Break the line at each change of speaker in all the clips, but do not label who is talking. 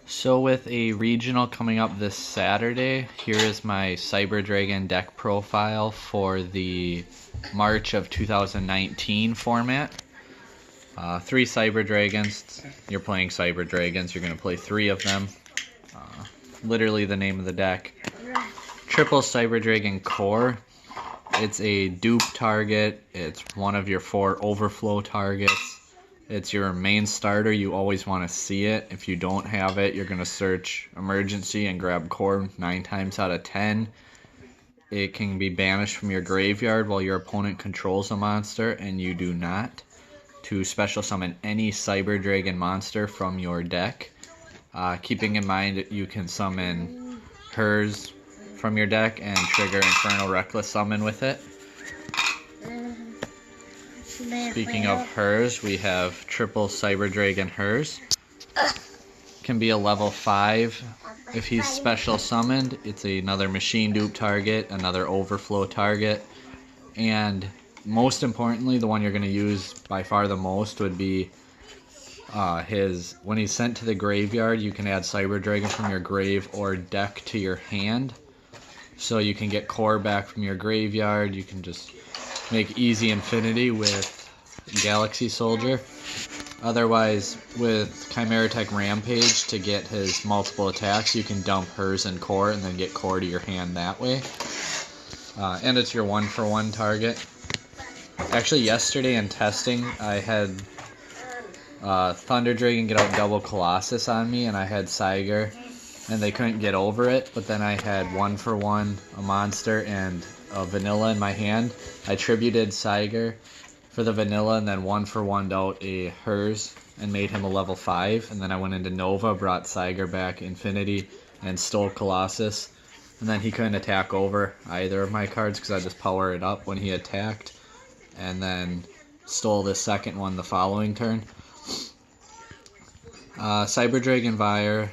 So with a regional coming up this Saturday, here is my Cyber Dragon deck profile for the March of 2019 format. 3 Cyber Dragons. You're playing Cyber Dragons. You're going to play 3 of them. Literally the name of the deck. Triple Cyber Dragon Core. It's a dupe target. It's one of your 4 overflow targets. It's your main starter. You always want to see it. If you don't have it, you're going to search emergency and grab core 9 times out of 10. It can be banished from your graveyard while your opponent controls a monster and you do not, to special summon any Cyber Dragon monster from your deck. Keeping in mind that you can summon hers from your deck and trigger Infernal Reckless Summon with it. Speaking of hers, we have triple Cyber Dragon hers. Can be a level 5 if he's special summoned. It's another machine dupe target, another overflow target, and most importantly, the one you're going to use by far the most would be when he's sent to the graveyard, you can add Cyber Dragon from your grave or deck to your hand. So you can get core back from your graveyard. You can just make easy infinity with Galaxy Soldier. Otherwise, with Chimera Tech Rampage, to get his multiple attacks, you can dump hers and core and then get core to your hand that way. And it's your 1-for-1 target. Actually, yesterday in testing, I had Thunder Dragon get out double Colossus on me, and I had Siger, and they couldn't get over it. But then I had 1-for-1, a monster, and a vanilla in my hand. I tributed Siger for the vanilla, and then 1-for-1'd out a hers and made him a level 5. And then I went into Nova, brought Siger back Infinity, and stole Colossus. And then he couldn't attack over either of my cards because I just power it up when he attacked. And then stole the second one the following turn. Cyber Dragon Vire.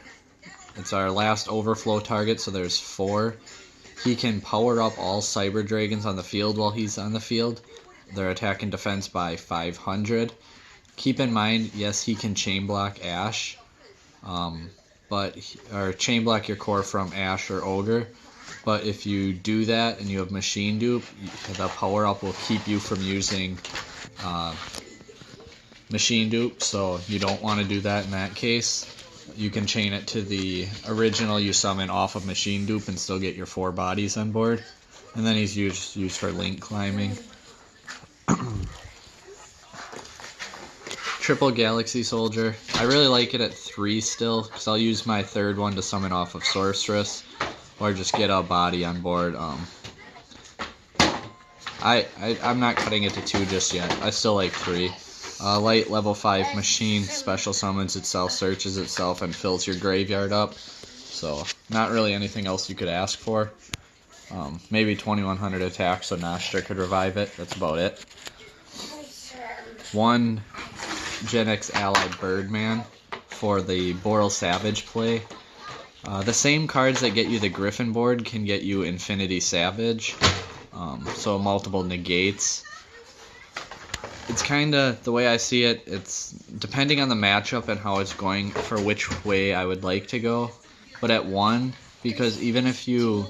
It's our last overflow target, so there's 4. He can power up all Cyber Dragons on the field while he's on the field. Their attack and defense by 500. Keep in mind, yes, he can chain block Ash, or chain block your core from Ash or Ogre. But if you do that and you have Machine Dupe, the power up will keep you from using Machine Dupe, so you don't want to do that in that case. You can chain it to the original you summon off of Machine Dupe and still get your 4 bodies on board. And then he's used for link climbing. Triple Galaxy Soldier. I really like it at 3 still, because I'll use my 3rd one to summon off of Sorceress, or just get a body on board. I'm not cutting it to 2 just yet. I still like 3. Light level 5 machine, special summons itself, searches itself, and fills your graveyard up. So, not really anything else you could ask for. Maybe 2100 attack so Nostra could revive it. That's about it. 1 Gen X Ally Birdman for the Boral Savage play. The same cards that get you the Griffin board can get you Infinity Savage. So multiple negates. It's kinda, the way I see it, it's depending on the matchup and how it's going for which way I would like to go. But at 1, because even if you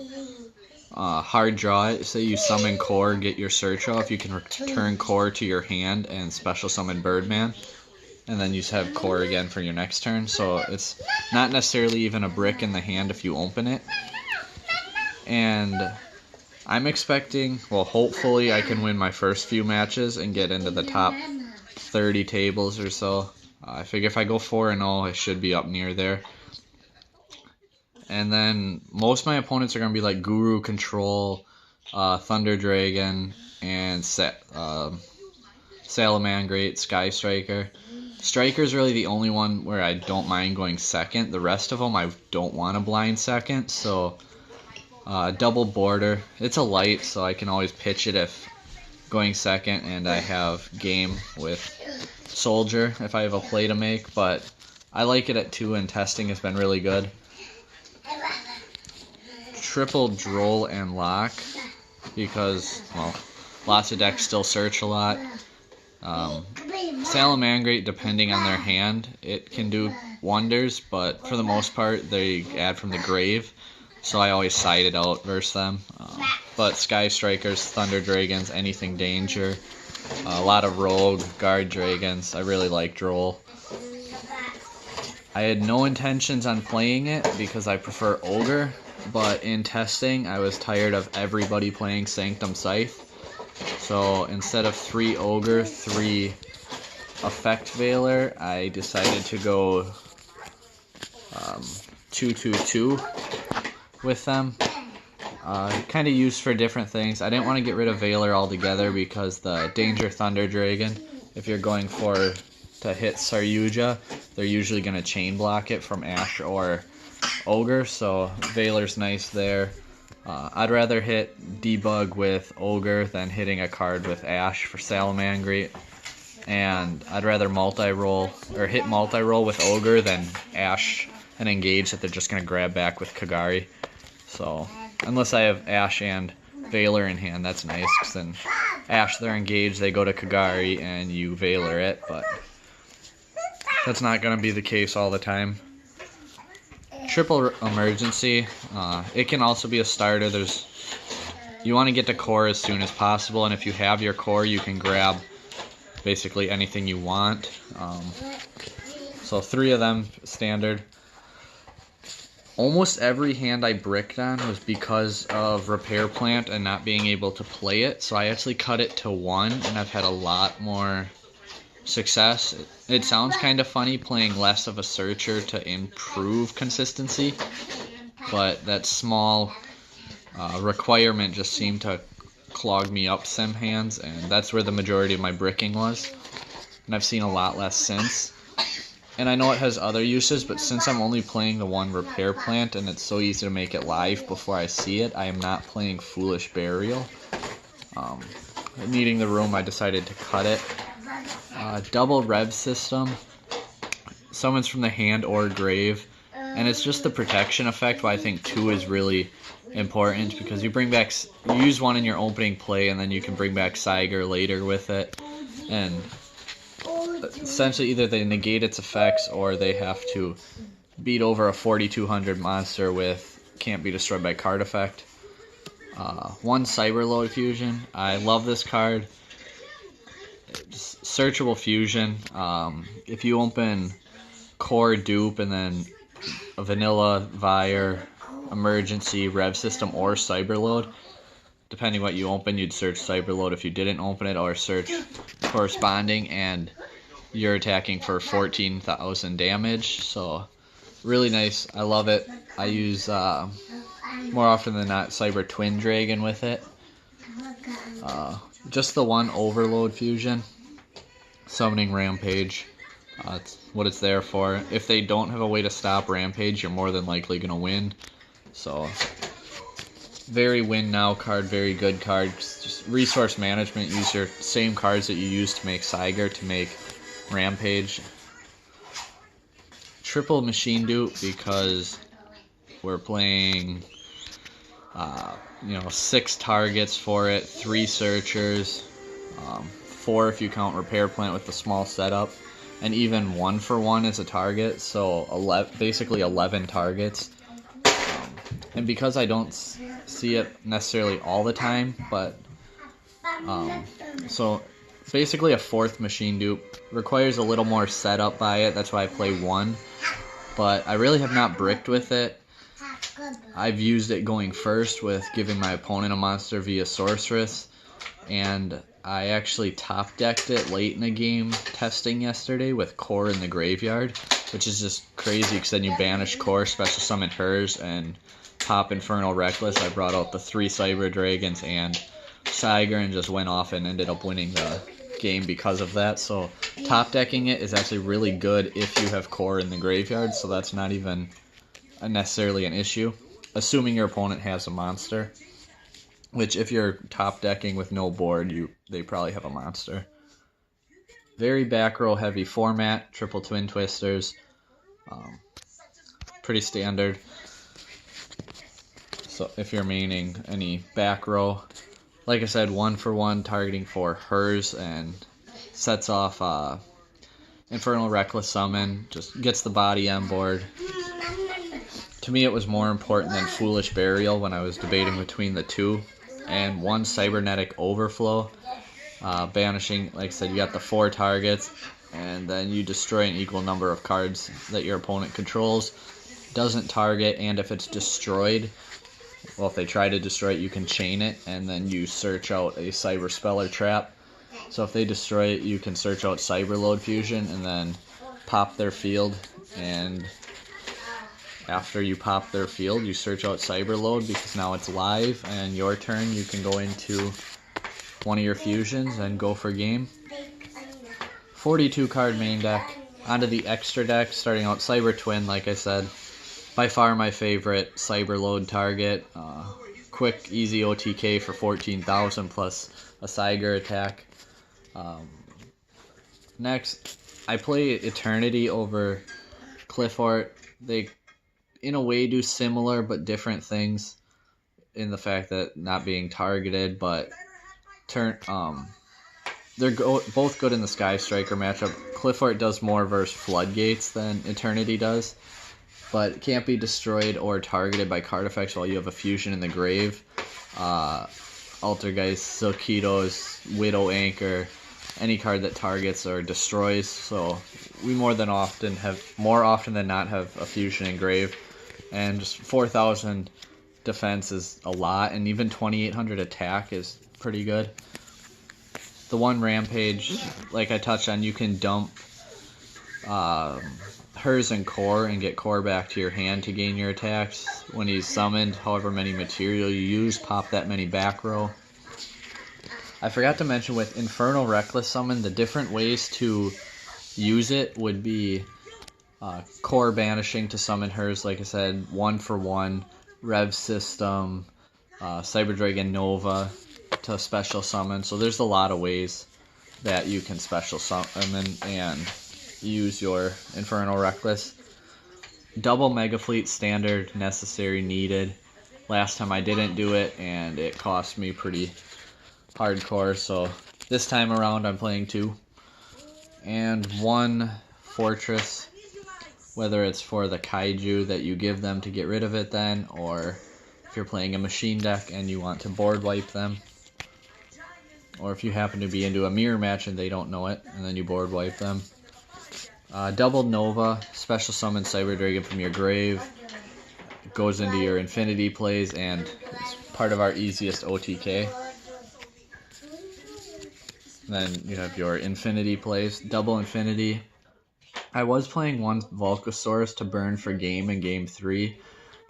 hard draw it, say you summon core, get your search off, you can return core to your hand and special summon Birdman, and then you just have core again for your next turn. So it's not necessarily even a brick in the hand if you open it. And I'm expecting, well, hopefully I can win my first few matches and get into the top 30 tables or so. I figure if I go 4-0, I should be up near there. And then most of my opponents are going to be like Guru Control, Thunder Dragon, and Salamangreat, Sky Striker. Striker's really the only one where I don't mind going second. The rest of them I don't want to blind second, so double border. It's a light, so I can always pitch it if going second, and I have game with Soldier if I have a play to make, but I like it at 2, and testing has been really good. Triple Droll and Lock, because, well, lots of decks still search a lot. Salamangreat, depending on their hand, it can do wonders, but for the most part, they add from the grave. So I always side it out versus them. But Sky Strikers, Thunder Dragons, anything danger. A lot of Rogue, Guard Dragons. I really like Droll. I had no intentions on playing it because I prefer Ogre, but in testing I was tired of everybody playing Sanctum Scythe. So instead of 3 Ogre, 3 Effect Veiler, I decided to go 2-2-2 with them. Kind of used for different things. I didn't want to get rid of Veiler altogether because the Danger Thunder Dragon, if you're going to hit Saryuja, they're usually going to chain block it from Ash or Ogre, so Veiler's nice there. I'd rather hit Debug with Ogre than hitting a card with Ash for Salamangreat. And I'd rather multi-roll, or hit multi-roll with Ogre than Ash and engage that they're just going to grab back with Kagari. So, unless I have Ash and Veiler in hand, that's nice, because then Ash, they're engaged, they go to Kagari, and you Veiler it, but that's not going to be the case all the time. Triple Emergency, it can also be a starter. You want to get to core as soon as possible, and if you have your core, you can grab basically anything you want. So 3 of them, standard. Almost every hand I bricked on was because of Repair Plant and not being able to play it, so I actually cut it to 1, and I've had a lot more success. It sounds kind of funny playing less of a searcher to improve consistency, but that small requirement just seemed to clog me up some hands, and that's where the majority of my bricking was, and I've seen a lot less since. And I know it has other uses, but since I'm only playing the 1 Repair Plant and it's so easy to make it live before I see it, I am not playing Foolish Burial. Needing the room, I decided to cut it. Double Rev System. Summons from the hand or grave. And it's just the protection effect, but I think 2 is really important because you use 1 in your opening play and then you can bring back Siger later with it. And essentially either they negate its effects or they have to beat over a 4200 monster with can't be destroyed by card effect. 1 cyberload fusion. I love this card. Just searchable fusion. If you open core, dupe, and then a vanilla, Vire, emergency, rev system, or cyberload, depending what you open, you'd search cyberload if you didn't open it, or search corresponding, and you're attacking for 14,000 damage. So really nice. I love it. I use more often than not Cyber Twin Dragon with it. Just the 1 overload fusion. Summoning Rampage. It's what it's there for. If they don't have a way to stop Rampage, you're more than likely going to win. So very win now card, very good card. Just resource management. Use your same cards that you used to make Siger to make Rampage. Triple Machine Dupe because we're playing 6 targets for it, 3 searchers, 4 if you count Repair Plant with the small setup, and even 1 for 1 is a target, so basically 11 targets. And because I don't see it necessarily all the time, but so basically a 4th Machine Dupe requires a little more setup by it. That's why I play 1, but I really have not bricked with it. I've used it going first with giving my opponent a monster via Sorceress, and I actually top decked it late in the game testing yesterday with Core in the graveyard, which is just crazy because then you banish Core, special summon hers, and pop Infernal Reckless. I brought out the 3 Cyber Dragons and Siger and just went off and ended up winning the game because of that. So top decking it is actually really good if you have Core in the graveyard, so that's not even necessarily an issue, assuming your opponent has a monster, which if you're top decking with no board, they probably have a monster. Very back row heavy format, triple twin twisters, pretty standard. So if you're maining any back row, like I said, 1 for 1 targeting for hers and sets off Infernal Reckless Summon just gets the body on board. To me, it was more important than Foolish Burial when I was debating between the two. And one Cybernetic Overflow, banishing, like I said, you got the 4 targets, and then you destroy an equal number of cards that your opponent controls. Doesn't target, and if it's destroyed, well, if they try to destroy it, you can chain it, and then you search out a Cyber Speller Trap. So if they destroy it, you can search out cyberload fusion and then pop their field, and after you pop their field, you search out cyberload because now it's live, and your turn you can go into one of your fusions and go for game. 42 card main deck. Onto the extra deck, starting out Cyber Twin, like I said. By far my favorite cyberload target. Quick, easy OTK for 14,000 plus a Siger attack. Next, I play Eternity over Cliffort. They, in a way, do similar but different things in the fact that not being targeted, but they're both good in the Sky Striker matchup. Cliffort does more versus Floodgates than Eternity does, but can't be destroyed or targeted by card effects while you have a fusion in the grave. Altergeist, Silkitos, Widow Anchor, any card that targets or destroys. So we more often than not have a fusion in grave, and just 4,000 defense is a lot, and even 2,800 attack is pretty good. The one Rampage, like I touched on, you can dump hers and core and get core back to your hand to gain your attacks. When he's summoned, however many material you use, pop that many back row. I forgot to mention with Infernal Reckless Summon, the different ways to use it would be core banishing to summon hers, like I said, 1-for-1, Rev System, Cyber Dragon Nova to special summon. So there's a lot of ways that you can special summon and use your Infernal Reckless. Double Mega Fleet, standard, necessary, needed. Last time I didn't do it, and it cost me pretty hardcore, so this time around I'm playing 2. And 1 Fortress, whether it's for the Kaiju that you give them to get rid of it then, or if you're playing a machine deck and you want to board wipe them, or if you happen to be into a mirror match and they don't know it, and then you board wipe them. Double Nova, special summon Cyber Dragon from your grave. It goes into your Infinity plays, and it's part of our easiest OTK. Then you have your Infinity plays. Double Infinity. I was playing one Volcasaurus to burn for game in Game 3,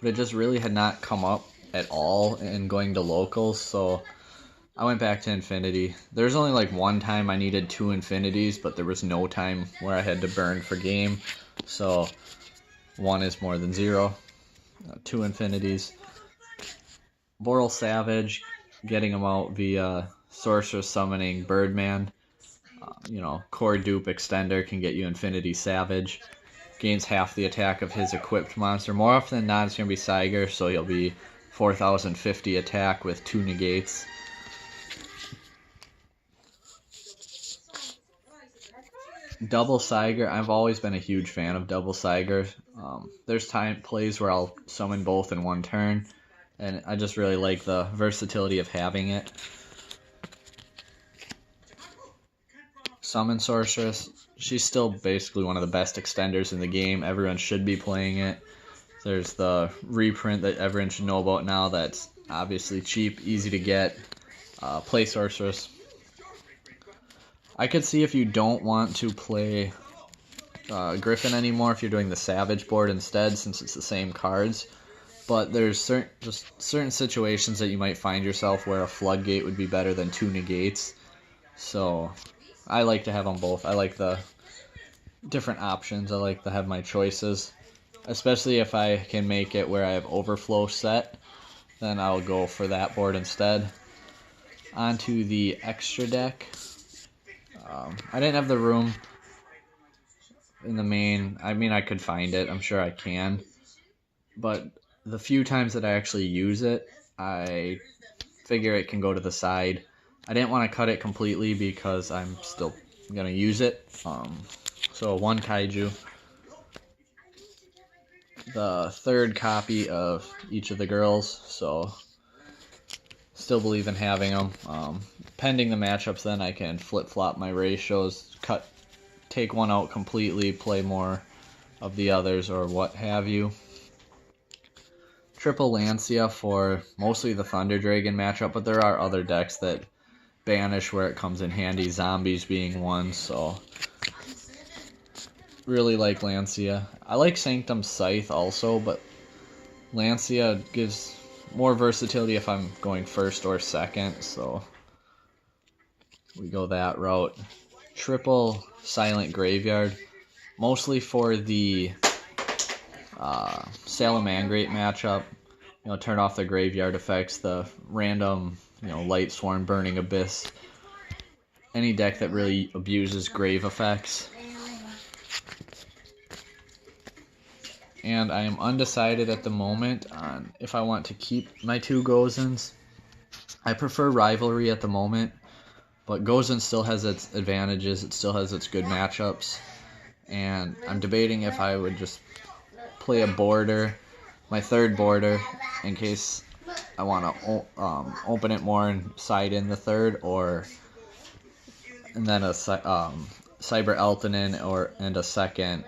but it just really had not come up at all in going to locals, so I went back to Infinity. There's only like one time I needed 2 Infinities, but there was no time where I had to burn for game, so 1 is more than 0. 2 Infinities. Boral Savage, getting him out via Sorceress summoning Birdman. Core dupe extender can get you Infinity Savage. Gains half the attack of his equipped monster. More often than not, it's going to be Siger, so he'll be 4,050 attack with 2 negates. Double Siger, I've always been a huge fan of Double Siger. There's plays where I'll summon both in one turn, and I just really like the versatility of having it. Summon Sorceress, she's still basically one of the best extenders in the game. Everyone should be playing it. There's the reprint that everyone should know about now that's obviously cheap, easy to get. Play Sorceress. I could see if you don't want to play Griffin anymore, if you're doing the Savage board instead, since it's the same cards. But there's certain situations that you might find yourself where a Floodgate would be better than 2 negates. So I like to have them both. I like the different options. I like to have my choices. Especially if I can make it where I have Overflow set, then I'll go for that board instead. Onto the extra deck. I didn't have the room in the main. I mean, I could find it. I'm sure I can. But the few times that I actually use it, I figure it can go to the side. I didn't want to cut it completely because I'm still going to use it. So 1 kaiju. The 3rd copy of each of the girls, so still believe in having them. Pending the matchups, then I can flip-flop my ratios, take one out completely, play more of the others, or what have you. Triple Lancia for mostly the Thunder Dragon matchup, but there are other decks that banish where it comes in handy, zombies being one, so really like Lancia. I like Sanctum Scythe also, but Lancia gives more versatility if I'm going first or second, so we go that route. Triple Silent Graveyard, mostly for the Salamangreat matchup. You know, turn off the graveyard effects, the random, Light Swarm, Burning Abyss. Any deck that really abuses grave effects. And I am undecided at the moment on if I want to keep my 2 Gozens. I prefer Rivalry at the moment, but Gozen still has its advantages, it still has its good matchups. And I'm debating if I would just play a border, my 3rd border, in case I want to open it more and side in the 3rd, and then a Cyber Eltanin and a 2nd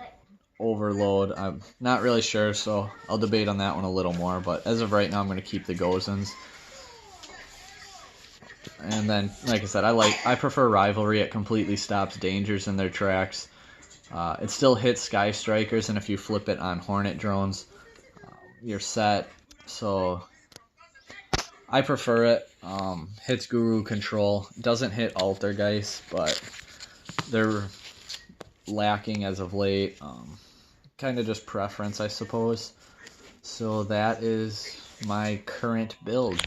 Overload. I'm not really sure, so I'll debate on that one a little more, but as of right now I'm going to keep the Gozens. And then, like I said, I prefer Rivalry. It completely stops dangers in their tracks. It still hits Sky Strikers, and if you flip it on Hornet Drones, you're set. So I prefer it. Hits Guru Control. Doesn't hit Altergeist, but they're lacking as of late. Kind of just preference, I suppose. So that is my current build.